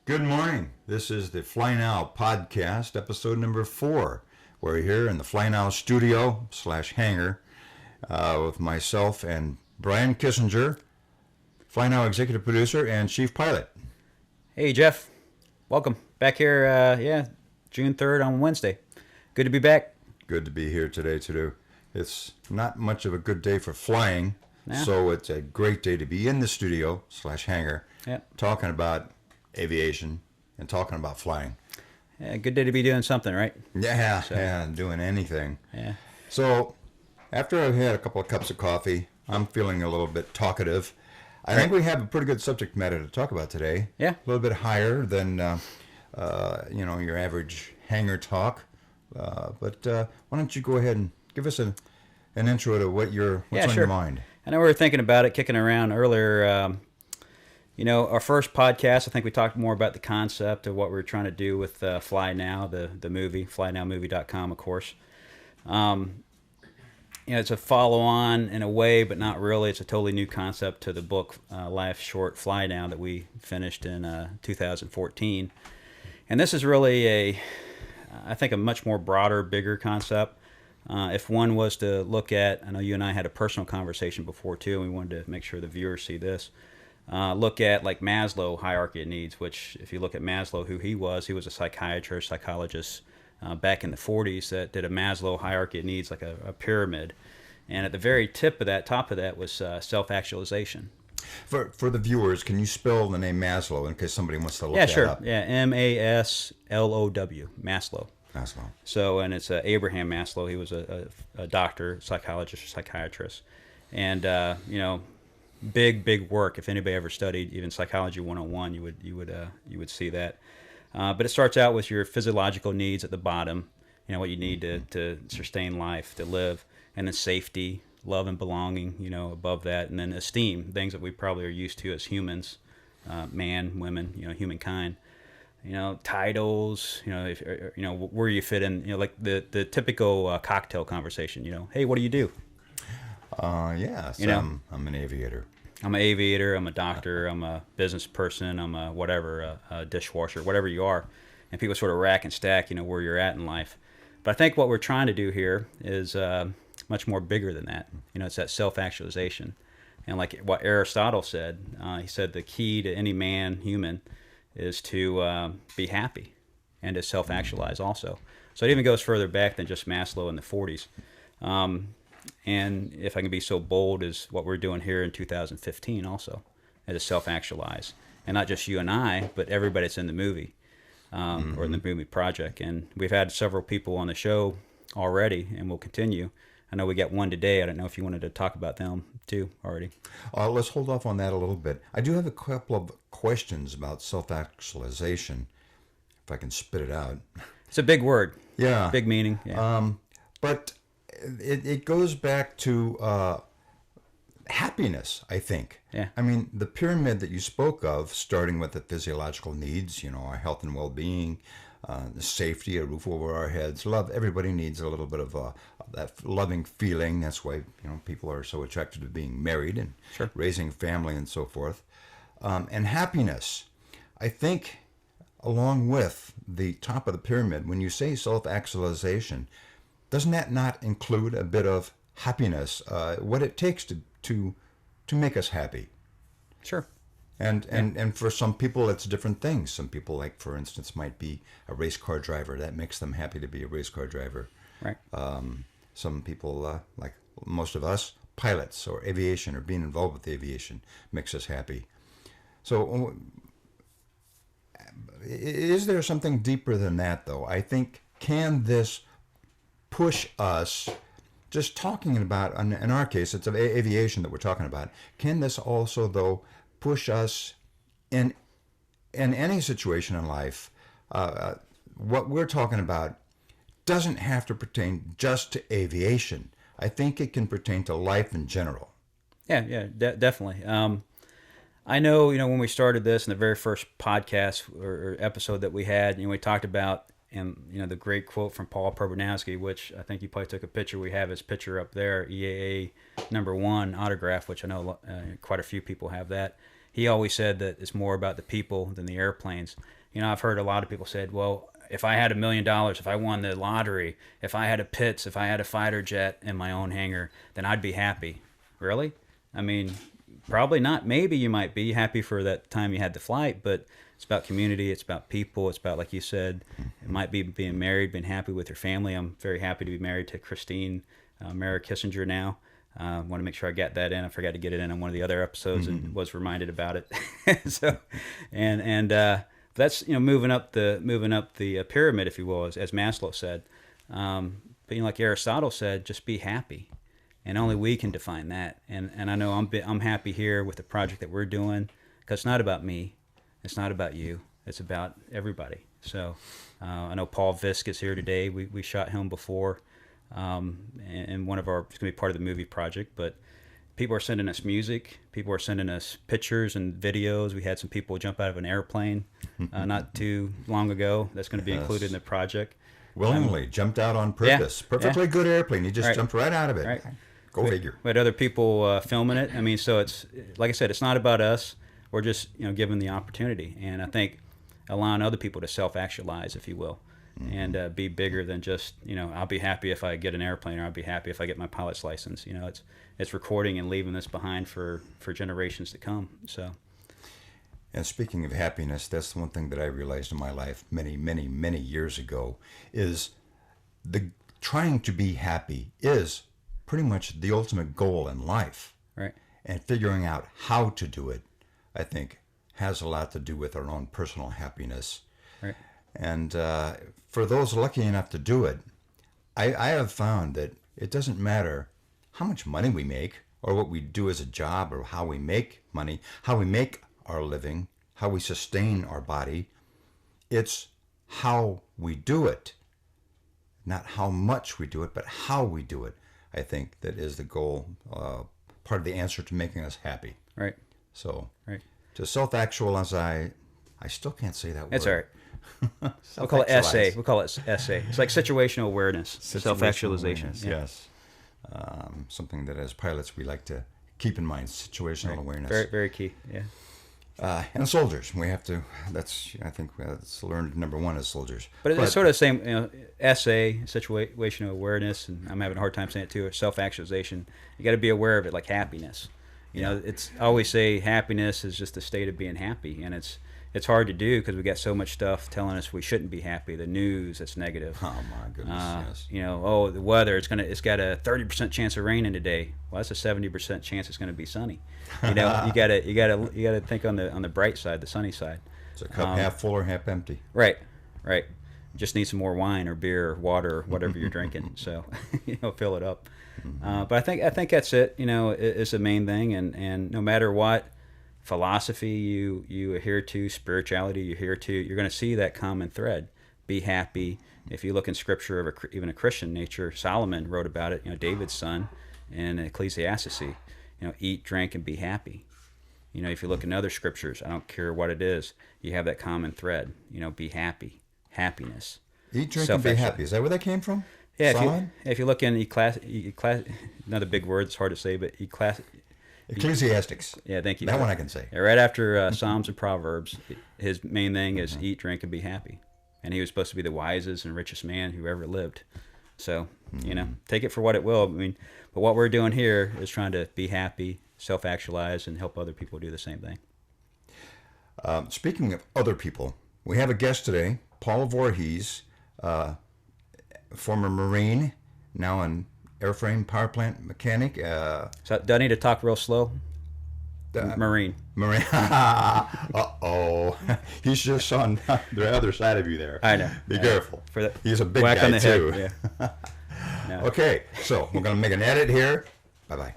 Good morning. This is the Fly Now podcast, episode number 4. We're here in the Fly Now studio / hangar with myself and Brian Kissinger, Fly Now executive producer and chief pilot. Hey, Jeff. Welcome. Back here, June 3rd on Wednesday. Good to be back. Good to be here today, too. It's not much of a good day for flying, so it's a great day to be in the studio / hangar talking about aviation and talking about flying. Yeah, good day to be doing something, right? Yeah, doing anything. Yeah. So, after I've had a couple of cups of coffee, I'm feeling a little bit talkative. I think we have a pretty good subject matter to talk about today. Yeah. A little bit higher than, your average hangar talk. But why don't you go ahead and give us an intro to what's on your mind? I know we were thinking about it, kicking around earlier. Our first podcast, I think we talked more about the concept of what we were trying to do with Fly Now, the movie, flynowmovie.com, of course. It's a follow-on in a way, but not really. It's a totally new concept to the book, Life Short, Fly Now, that we finished in 2014. And this is really I think a much more broader, bigger concept. If one was to look at, I know you and I had a personal conversation before too, and we wanted to make sure the viewers see this. Look at like Maslow hierarchy of needs, which if you look at Maslow, who he was a psychiatrist, psychologist back in the 40s that did a Maslow hierarchy of needs, like a pyramid. And at the very top of that was self-actualization. For the viewers, can you spell the name Maslow in case somebody wants to look that up? Yeah, M-A-S-L-O-W, Maslow. Maslow. So, and it's Abraham Maslow. He was a doctor, psychologist, psychiatrist. And, big work. If anybody ever studied even Psychology 101, you would see that. But it starts out with your physiological needs at the bottom, what you need to sustain life, to live, and then safety, love and belonging, above that, and then esteem, things that we probably are used to as humans, man, women, humankind. Titles, where you fit in, like the typical cocktail conversation, hey, what do you do? I'm an aviator. I'm an aviator, I'm a doctor, I'm a business person, I'm a whatever, a dishwasher, whatever you are. And people sort of rack and stack, where you're at in life. But I think what we're trying to do here is much more bigger than that. It's that self-actualization. And like what Aristotle said, he said the key to any man, human, is to be happy and to self-actualize also. So it even goes further back than just Maslow in the 40s. And if I can be so bold as what we're doing here in 2015 also, as a self-actualize. And not just you and I, but everybody that's in the movie or in the movie project. And we've had several people on the show already, and we'll continue. I know we got one today. I don't know if you wanted to talk about them too already. Let's hold off on that a little bit. I do have a couple of questions about self-actualization, if I can spit it out. It's a big word. Yeah. Big meaning. Yeah. But it goes back to happiness, I think. Yeah. I mean, the pyramid that you spoke of, starting with the physiological needs, our health and well-being, the safety, a roof over our heads, love. Everybody needs a little bit of that loving feeling. That's why people are so attracted to being married and raising a family and so forth. And happiness, I think, along with the top of the pyramid, when you say self-actualization, doesn't that not include a bit of happiness? What it takes to make us happy? Sure. And for some people, it's different things. Some people, like, for instance, might be a race car driver. That makes them happy to be a race car driver. Right. Some people, like most of us, pilots or aviation or being involved with aviation makes us happy. So is there something deeper than that, though? I think, can this push us, just talking about, in our case, it's aviation that we're talking about, can this also, though, push us in any situation in life? What we're talking about doesn't have to pertain just to aviation. I think it can pertain to life in general. Yeah, definitely. I know, when we started this in the very first podcast or episode that we had, we talked about, and the great quote from Paul Pober, which I think you probably took a picture. We have his picture up there, EAA #1 autograph, which I know quite a few people have that. he always said that it's more about the people than the airplanes. I've heard a lot of people said, well, if I had $1 million, if I won the lottery, if I had a Pitts, if I had a fighter jet in my own hangar, then I'd be happy. Really? I mean, probably not. Maybe you might be happy for that time you had the flight, but it's about community. It's about people. It's about, like you said, it might be being married, being happy with your family. I'm very happy to be married to Christine Mara Kissinger now. Want to make sure I got that in. I forgot to get it in on one of the other episodes and was reminded about it. So, and that's moving up the pyramid, if you will, as Maslow said. But like Aristotle said, just be happy, and only we can define that. And I know I'm happy here with the project that we're doing, because it's not about me, it's not about you, it's about everybody. So I know Paul Visk is here today. We shot him before, and one of our, it's going to be part of the movie project, but people are sending us music. People are sending us pictures and videos. We had some people jump out of an airplane not too long ago. That's going to be included in the project. Willingly jumped out on purpose. Yeah, Perfectly good airplane. He just jumped right out of it. Right. Go figure. We had other people filming it. I mean, so it's, like I said, it's not about us. We're just given the opportunity. And I think allowing other people to self-actualize, if you will, and be bigger than just, I'll be happy if I get an airplane, or I'll be happy if I get my pilot's license. It's recording and leaving this behind for generations to come. So. And speaking of happiness, that's the one thing that I realized in my life many, many, many years ago, is the trying to be happy is pretty much the ultimate goal in life. Right. And figuring out how to do it, I think, has a lot to do with our own personal happiness. Right. And for those lucky enough to do it, I have found that it doesn't matter how much money we make, or what we do as a job, or how we make money, how we make our living, how we sustain our body. It's how we do it, not how much we do it, but how we do it. I think that is the goal, part of the answer to making us happy. Right. So, right. To self-actualize, I still can't say that word. That's all right. We'll call it essay. We'll call it essay. It's like situational awareness, self-actualization. Yes. Something that as pilots we like to keep in mind, situational awareness. Very, very key. Yeah. And soldiers, we have to. I think that's learned number one as soldiers. But it's sort of the same. Essay, situational awareness, and I'm having a hard time saying it too. Self-actualization. You got to be aware of it, like happiness. It's I always say happiness is just a state of being happy, and it's hard to do because we got so much stuff telling us we shouldn't be happy. The news that's negative. Oh my goodness! Yes. The weather. It's got a 30% chance of raining today. Well, that's a 70% chance it's going to be sunny. You gotta think on the bright side, the sunny side. It's a cup half full or half empty. Right. Just need some more wine or beer or water or whatever you're drinking. So fill it up. But I think that's it. It's the main thing, and no matter what philosophy you adhere to, spirituality you adhere to, you're going to see that common thread. Be happy. If you look in scripture of even a Christian nature, Solomon wrote about it. David's son in Ecclesiastes. Eat, drink, and be happy. If you look in other scriptures, I don't care what it is, you have that common thread. Be happy, happiness. Eat, drink, and be happy. Is that where that came from? Yeah. If you look in another big word, it's hard to say, but Ecclesiastics. Yeah, thank you. That one I can say. Right after Psalms and Proverbs, his main thing is eat, drink, and be happy. And he was supposed to be the wisest and richest man who ever lived. So, take it for what it will. But what we're doing here is trying to be happy, self-actualize, and help other people do the same thing. Speaking of other people, we have a guest today, Paul Voorhees, former Marine, now an airframe power plant mechanic. So do I need to talk real slow? Marine. Uh-oh. He's just on the other side of you there. I know. Be careful. For He's a big whack guy, on the too. Head. Yeah. No. Okay, so we're going to make an edit here. Bye-bye.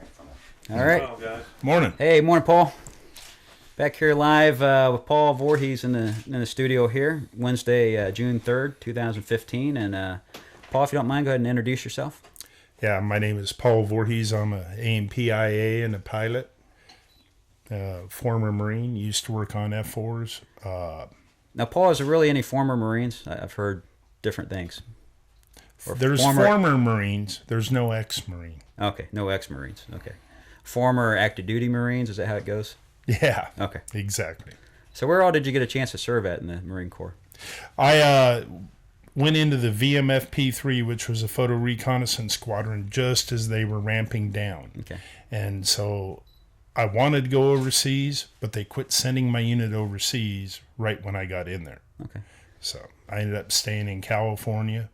All right. Hello, guys. Morning. Hey, morning, Paul. Back here live with Paul Voorhees in the studio here, Wednesday, June 3rd, 2015. And Paul, if you don't mind, go ahead and introduce yourself. Yeah, my name is Paul Voorhees. I'm a AMPIA and a pilot. Former Marine. Used to work on F4s. Now, Paul, is there really any former Marines? I've heard different things. There's former Marines. There's no ex-Marine. Okay, no ex-Marines. Okay. Former active duty Marines, is that how it goes? Yeah. Okay. Exactly. So where all did you get a chance to serve at in the Marine Corps? I went into the VMFP3, which was a photo reconnaissance squadron, just as they were ramping down. Okay. And so I wanted to go overseas, but they quit sending my unit overseas right when I got in there. Okay. So I ended up staying in California,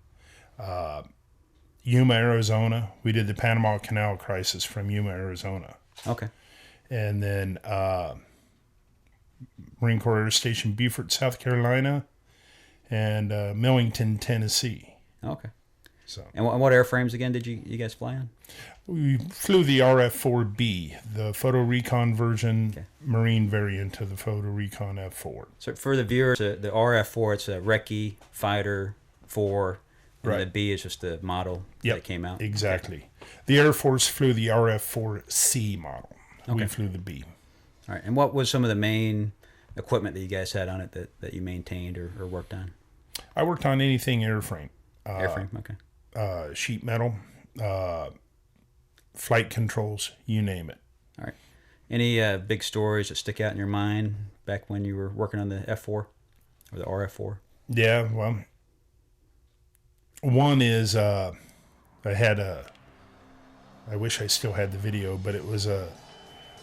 Yuma, Arizona. We did the Panama Canal crisis from Yuma, Arizona. Okay. And then Marine Corps Air Station Beaufort, South Carolina, and Millington, Tennessee. Okay. So And what airframes again did you guys fly on? we flew the RF-4B, the photo recon version, Okay. Marine variant of the photo recon F4. So for the viewers, the RF-4, it's a Recce Fighter 4, and Right. the B is just the model that came out. Exactly. The Air Force flew the RF-4C model. We Okay. flew the B. All right. And what was some of the main equipment that you guys had on it that you maintained or worked on? I worked on anything airframe. Airframe. Okay. Sheet metal, flight controls, you name it. All right. Any big stories that stick out in your mind back when you were working on the F4 or the RF4? Yeah, well, one is I wish I still had the video, but it was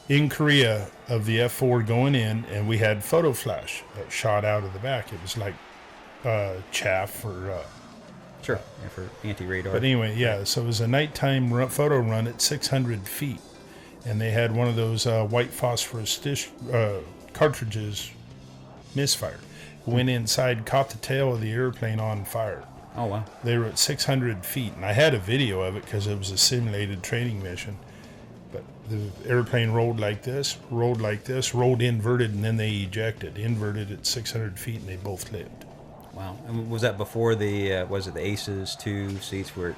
in Korea of the F4 going in, and we had photo flash that shot out of the back. It was like chaff or... Sure. Yeah, for anti-radar. But anyway, yeah, so it was a nighttime photo run at 600 feet. And they had one of those white phosphorus cartridges misfire. Went inside, caught the tail of the airplane on fire. Oh, wow. They were at 600 feet. And I had a video of it because it was a simulated training mission. But the airplane rolled like this, rolled inverted, and then they ejected. Inverted at 600 feet, and they both lived. Wow. And was that before the, was it the Aces 2 seats where it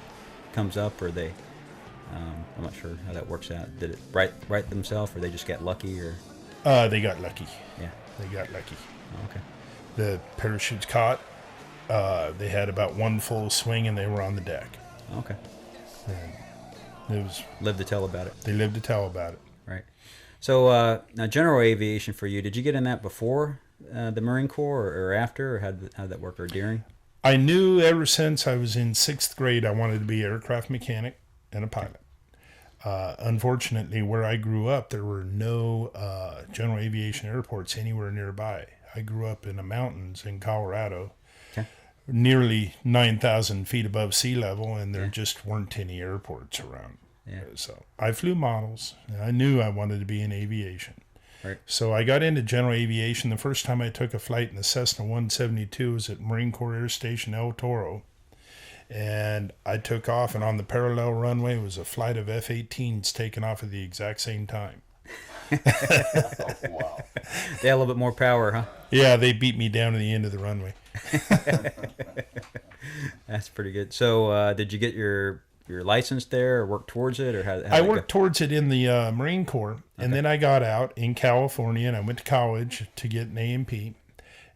comes up, or they, I'm not sure how that works out. Did it right themselves, or they just got lucky, or? They got lucky. Yeah. They got lucky. Oh, okay. The parachutes caught. They had about one full swing, and they were on the deck. Okay. And it was. Lived to tell about it. They lived to tell about it. Right. So now, general aviation for you, did you get in that before the Marine Corps or after, or how did that work, or during? I knew ever since I was in 6th grade I wanted to be an aircraft mechanic and a pilot. Unfortunately, where I grew up, there were no general aviation airports anywhere nearby. I grew up in the mountains in Colorado, nearly 9,000 feet above sea level, and there just weren't any airports around. Yeah. So I flew models, and I knew I wanted to be in aviation. Right. So I got into general aviation. The first time I took a flight in the Cessna 172 was at Marine Corps Air Station El Toro. And I took off, and on the parallel runway was a flight of F-18s taking off at the exact same time. Wow. They had a little bit more power, huh? Yeah, they beat me down to the end of the runway. That's pretty good. So did you get your license there, or work towards it, or how I worked towards it in the Marine Corps, and then I got out in California, and I went to college to get an A&P.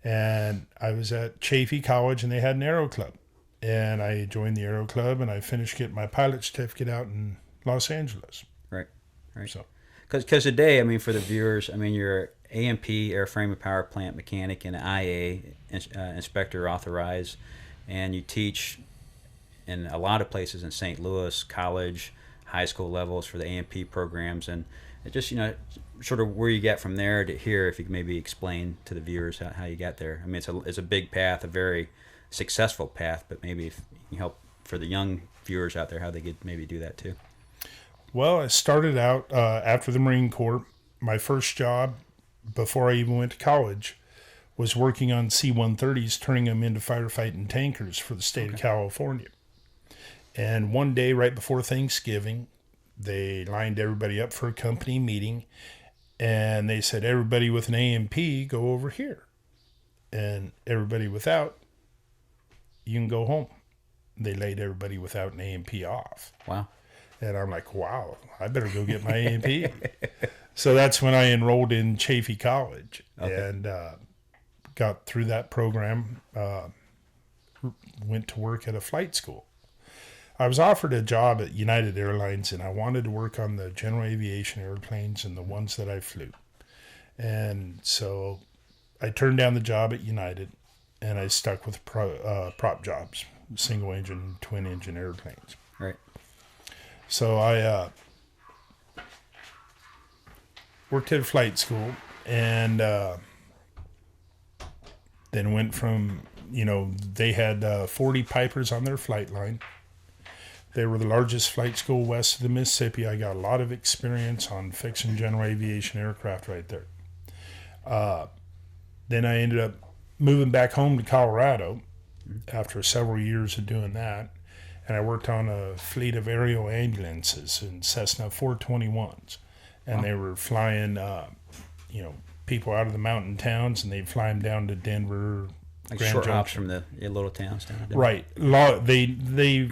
And I was at Chaffee College, and they had an aero club. And I joined the aero club, and I finished getting my pilot certificate out in Los Angeles. Right. So, Because today, I mean, for the viewers, I mean, you're A&P, airframe and power plant mechanic, and IA inspector authorized, and you teach in a lot of places in St. Louis, college, high school levels for the A&P programs, and it just, sort of where you get from there to here, if you could maybe explain to the viewers how you got there. I mean, it's a big path, a very successful path, but maybe if you can help for the young viewers out there, how they could maybe do that too. well, I started out after the Marine Corps. My first job, before I even went to college, was working on C-130s, turning them into firefighting tankers for the state of California. And one day, right before Thanksgiving, they lined everybody up for a company meeting, and they said, everybody with an A&P, go over here. And everybody without, you can go home. They laid everybody without an A&P off. Wow. And I'm like, wow, I better go get my A&P. So that's when I enrolled in Chaffee College and got through that program, went to work at a flight school. I was offered a job at United Airlines, and I wanted to work on the general aviation airplanes and the ones that I flew. And so I turned down the job at United, and I stuck with prop jobs, single engine, twin engine airplanes. Right. So I worked at flight school, and then went from, they had 40 Pipers on their flight line. They were the largest flight school west of the Mississippi. I got a lot of experience on fixing general aviation aircraft right there. Then I ended up moving back home to Colorado after several years of doing that. And I worked on a fleet of aerial ambulances in Cessna 421s. And they were flying, people out of the mountain towns, and they'd fly them down to Denver. Like Grand short Junction. hops from the little towns down there. Right. They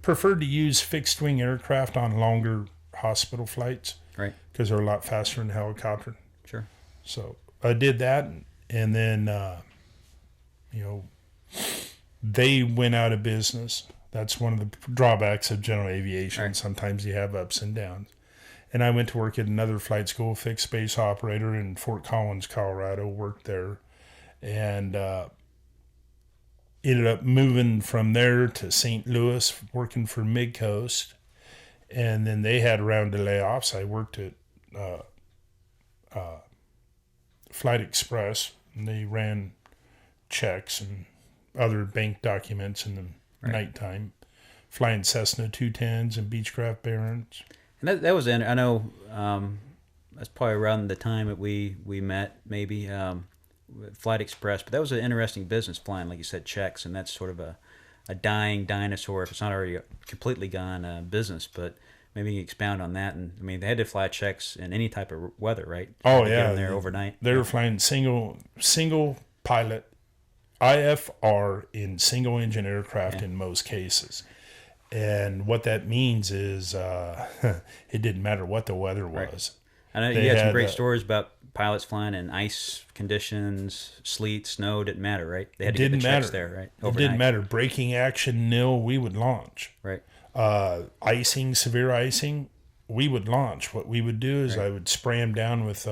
preferred to use fixed-wing aircraft on longer hospital flights. Right. Because they're a lot faster than helicopter. Sure. So I did that, and then, they went out of business. That's one of the drawbacks of general aviation. Right. Sometimes you have ups and downs. And I went to work at another flight school, fixed base operator in Fort Collins, Colorado, worked there, and ended up moving from there to St. Louis, working for Midcoast. And then they had a round of layoffs. I worked at Flight Express, and they ran checks and other bank documents in the nighttime, flying Cessna 210s and Beechcraft Barons. And that was I know that's probably around the time that we met, maybe Flight Express. But that was an interesting business, flying, like you said, checks, and that's sort of a dying dinosaur, if it's not already completely gone, business. But maybe you can expound on that. And I mean, they had to fly checks in any type of weather, right? Oh, to yeah. Get them there overnight. They were flying single pilot IFR in single engine aircraft in most cases. And what that means is it didn't matter what the weather was. I know you had some great stories about pilots flying in ice conditions, sleet, snow, didn't matter, right? They had to get the checks there, right? Overnight. It didn't matter. Braking action, nil, we would launch. Right. Icing, severe icing, we would launch. What we would do is I would spray them down with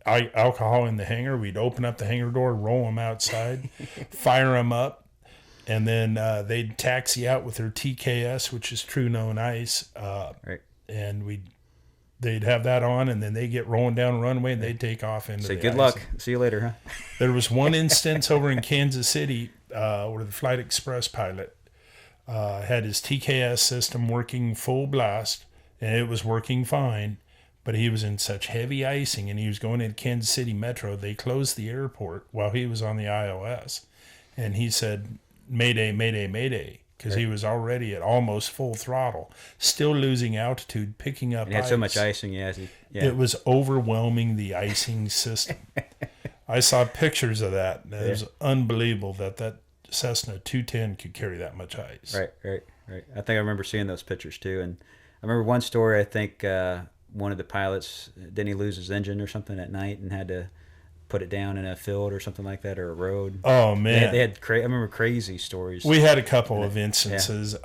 alcohol in the hangar. We'd open up the hangar door, roll them outside, fire them up. And then they'd taxi out with their TKS, which is true known ice. And they'd have that on, and then they get rolling down the runway, and they'd take off into the good icing. luck. See you later, huh? There was one instance over in Kansas City where the Flight Express pilot had his TKS system working full blast, and it was working fine, but he was in such heavy icing, and he was going into Kansas City Metro. They closed the airport while he was on the ILS, and he said, "Mayday, mayday, mayday," because he was already at almost full throttle, still losing altitude, picking up And he had ice. so much icing, It was overwhelming, the icing system. I saw pictures of that. It was unbelievable that Cessna 210 could carry that much ice. Right. I think I remember seeing those pictures too. And I remember one story, I think one of the pilots, didn't he lose his engine or something at night and had to put it down in a field or something like that, or a road? Oh, man. They had I remember crazy stories. We had a couple of instances.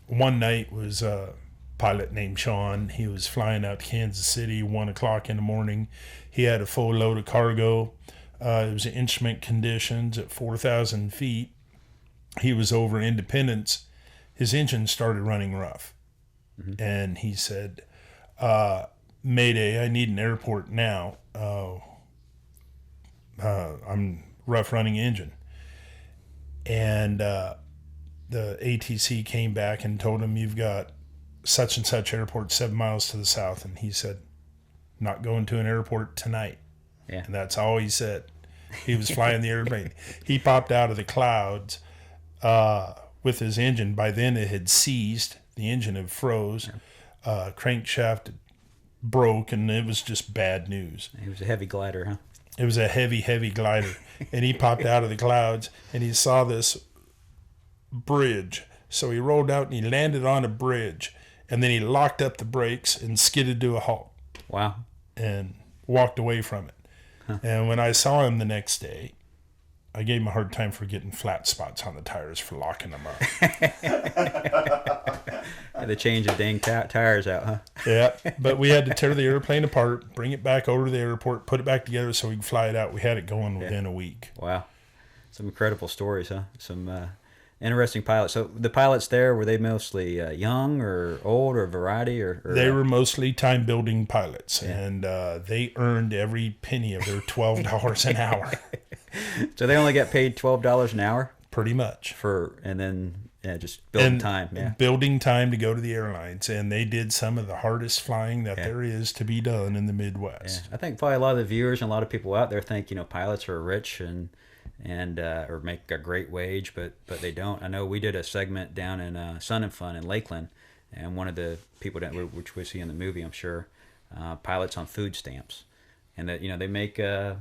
One night was a pilot named Sean. He was flying out to Kansas City, 1 o'clock in the morning. He had a full load of cargo. It was instrument conditions at 4,000 feet. He was over Independence. His engine started running rough. Mm-hmm. And he said, "Mayday, I need an airport now. I'm rough running engine." And the ATC came back and told him, "You've got such and such airport 7 miles to the south." And he said, "Not going to an airport tonight." Yeah. And that's all he said. He was flying the airplane. He popped out of the clouds with his engine. By then it had seized. The engine had froze. Crankshaft broke, and it was just bad news. It was a heavy glider, huh? It was a heavy glider. And he popped out of the clouds, and he saw this bridge. So he rolled out and he landed on a bridge, and then he locked up the brakes and skidded to a halt. Wow. And walked away from it. Huh. And when I saw him the next day, I gave him a hard time for getting flat spots on the tires for locking them up. Had to change the dang tires out, huh? Yeah, but we had to tear the airplane apart, bring it back over to the airport, put it back together so we could fly it out. We had it going within a week. Wow. Some incredible stories, huh? Some interesting pilots. So the pilots there, were they mostly young or old or variety? Or They were mostly time-building pilots, and they earned every penny of their $12 an hour. So they only got paid $12 an hour? Pretty much. And then just building time. Yeah. Building time to go to the airlines. And they did some of the hardest flying that there is to be done in the Midwest. Yeah. I think probably a lot of the viewers and a lot of people out there think, pilots are rich and or make a great wage, but they don't. I know we did a segment down in Sun and Fun in Lakeland, and one of the people which we see in the movie, I'm sure, pilots on food stamps, and that they make a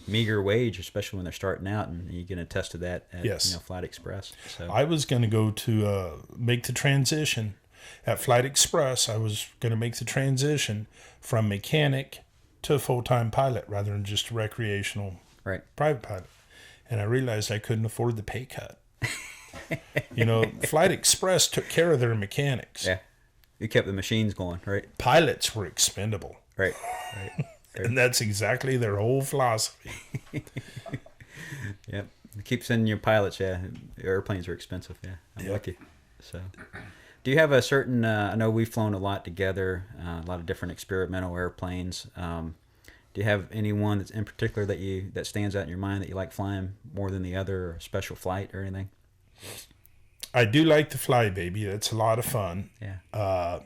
meager wage, especially when they're starting out, and you can attest to that at Flight Express. So I was going to go to make the transition at Flight Express. I was going to make the transition from mechanic to full-time pilot rather than just a recreational private pilot. And I realized I couldn't afford the pay cut. Flight Express took care of their mechanics. Yeah. You kept the machines going, right? Pilots were expendable. Right. And that's exactly their whole philosophy. Yep. Keep sending your pilots, Airplanes are expensive, I'm lucky. So, do you have a certain, I know we've flown a lot together, a lot of different experimental airplanes. Do you have anyone that's in particular that stands out in your mind that you like flying more than the other, or a special flight or anything? I do like the Flybaby. That's a lot of fun. Yeah.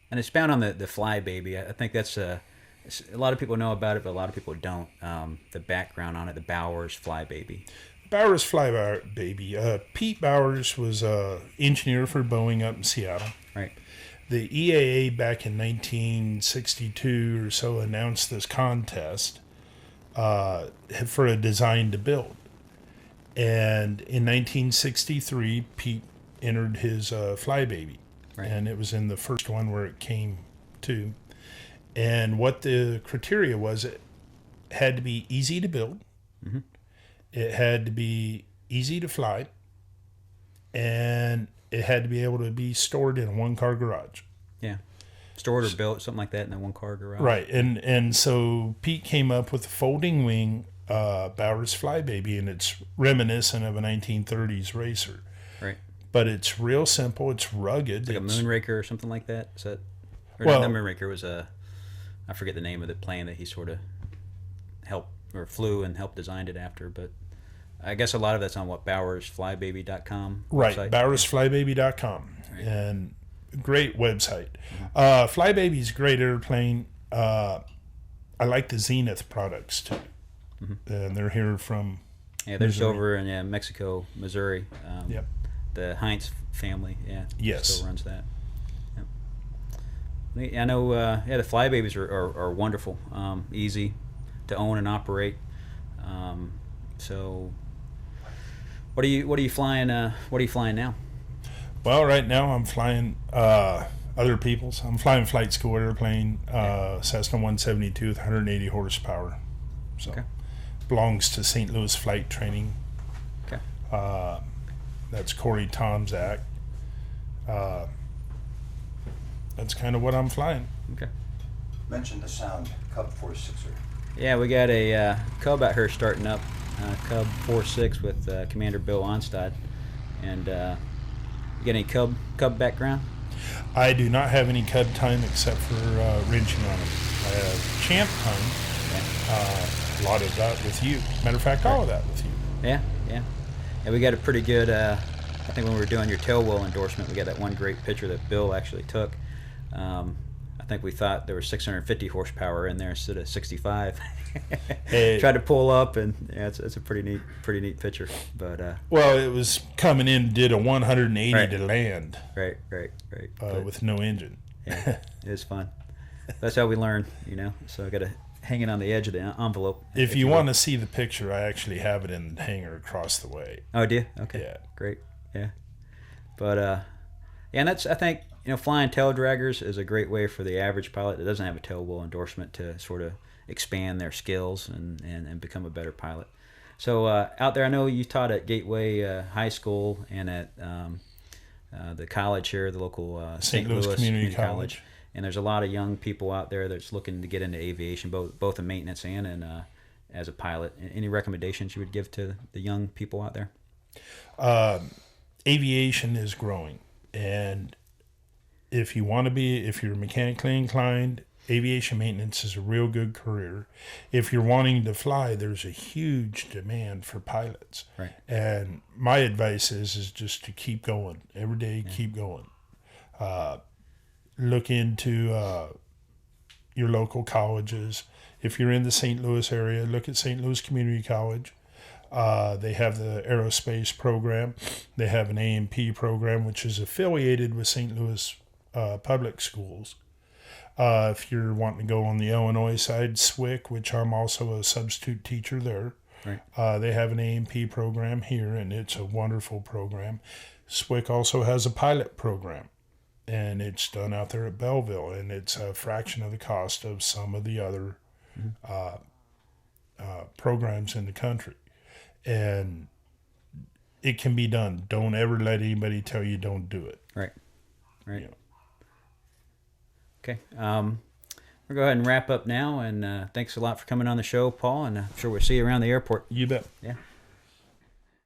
And it's found on the Flybaby. I think that's a lot of people know about it, but a lot of people don't. The background on it, the Bowers Flybaby. Bowers Flybaby. Pete Bowers was an engineer for Boeing up in Seattle. Right. The EAA back in 1962 or so announced this contest for a design to build. And in 1963, Pete entered his Flybaby. Right. And it was in the first one where it came to. And what the criteria was, it had to be easy to build. Mm-hmm. It had to be easy to fly. And it had to be able to be stored in a one-car garage. Yeah. Stored or built, something like that, in a one-car garage. Right. And so Pete came up with a folding wing Bowers Flybaby, and it's reminiscent of a 1930s racer. Right. But it's real simple. It's rugged. It's like a Moonraker or something like that? Is that? Or well, the Moonraker was I forget the name of the plane that he sort of helped, or flew and helped designed it after, but I guess a lot of that's on BowersFlybaby.com right, website. BowersFlybaby.com. Right. And great website. Flybaby's a great airplane. I like the Zenith products too. Mm-hmm. And they're here from they're just over in Mexico, Missouri. Yep. The Heinz family, yes, still runs that. Yep. I know. The Flybabies are wonderful, easy to own and operate. So, what are you flying? What are you flying now? Well, right now I'm flying other people's. I'm flying flight school airplane, Cessna 172 with 180 horsepower. So, belongs to St. Louis Flight Training. Okay. That's Corey Tomzak. That's kind of what I'm flying. Okay. Mention the sound Cub 46er. Yeah, we got a Cub out here starting up, Cub 46 with Commander Bill Onstad. And you got any Cub background? I do not have any Cub time except for wrenching on them. I have Champ time. A lot of that with you. Matter of fact, all of that with you. Yeah. And we got a pretty good, I think when we were doing your tail wheel endorsement, we got that one great picture that Bill actually took. I think we thought there was 650 horsepower in there instead of 65. Tried to pull up, and it's a pretty neat picture. But well, it was coming in, did a 180 to land. Right. With no engine. Yeah, it was fun. That's how we learn, So I got to hang it on the edge of the envelope. If you want to see the picture, I actually have it in the hangar across the way. Oh, do you? Okay. Yeah. Great. Yeah. But and that's, I think, flying tail draggers is a great way for the average pilot that doesn't have a tail wheel endorsement to sort of expand their skills and become a better pilot. So out there, I know you taught at Gateway High School and at the college here, the local St. Louis Community College. And there's a lot of young people out there that's looking to get into aviation, both in maintenance and as a pilot. Any recommendations you would give to the young people out there? Aviation is growing, and if you're mechanically inclined, aviation maintenance is a real good career. If you're wanting to fly, there's a huge demand for pilots. Right. And my advice is just to keep going every day. Keep going. Look into your local colleges. If you're in the St. Louis area, look at St. Louis Community College. They have the aerospace program. They have an A&P program, which is affiliated with St. Louis public schools. If you're wanting to go on the Illinois side, SWIC, which I'm also a substitute teacher there. Right. They have an A&P program here, and it's a wonderful program. SWIC also has a pilot program, and it's done out there at Belleville, and it's a fraction of the cost of some of the other programs in the country. And it can be done. Don't ever let anybody tell you don't do it. Right. You know. Okay. We'll go ahead and wrap up now. And thanks a lot for coming on the show, Paul. And I'm sure we'll see you around the airport. You bet. Yeah.